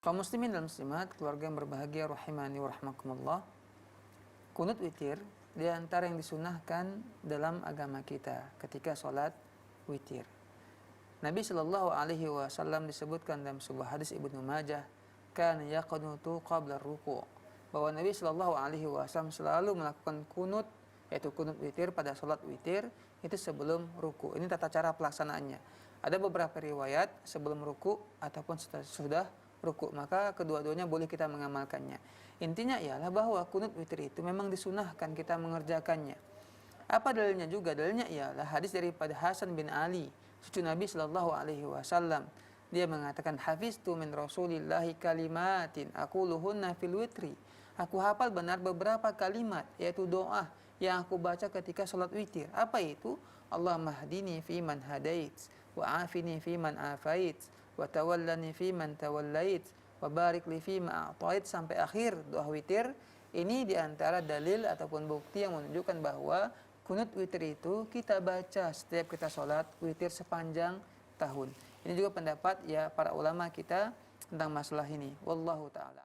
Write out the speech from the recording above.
Kaum muslimin dan muslimat, keluarga yang berbahagia rahimani wa rahmakumullah. Kunut witir di antara yang disunahkan dalam agama kita ketika sholat witir. Nabi Shallallahu alaihi wasallam disebutkan dalam sebuah hadis Ibnu Majah, kana yaqunutu qabla ruku', bahwa Nabi Shallallahu alaihi wasallam selalu melakukan kunut, yaitu kunut witir pada sholat witir itu sebelum ruku'. Ini tata cara pelaksanaannya. Ada beberapa riwayat sebelum ruku' ataupun sudah ruku', maka kedua-duanya boleh kita mengamalkannya. Intinya ialah bahwa kunut witir itu memang disunahkan kita mengerjakannya. Apa dalilnya juga? Dalilnya ialah hadis daripada Hasan bin Ali, cucu Nabi Shallallahu alaihi wasallam. Dia mengatakan, hafiztu min Rasulillahi kalimatin aquluhunna fil witri. Aku hafal benar beberapa kalimat, yaitu doa yang aku baca ketika sholat witir. Apa itu? Allahumma hdini fi man hadait, wa afini fi man afait, wa tawallani fi man tawallait, wa barik li fi ma a'tait, sampai akhir doa witir. Ini diantara dalil ataupun bukti yang menunjukkan bahwa kunut witir itu kita baca setiap kita sholat witir sepanjang tahun. Ini juga pendapat ya para ulama kita tentang masalah ini. Wallahu ta'ala.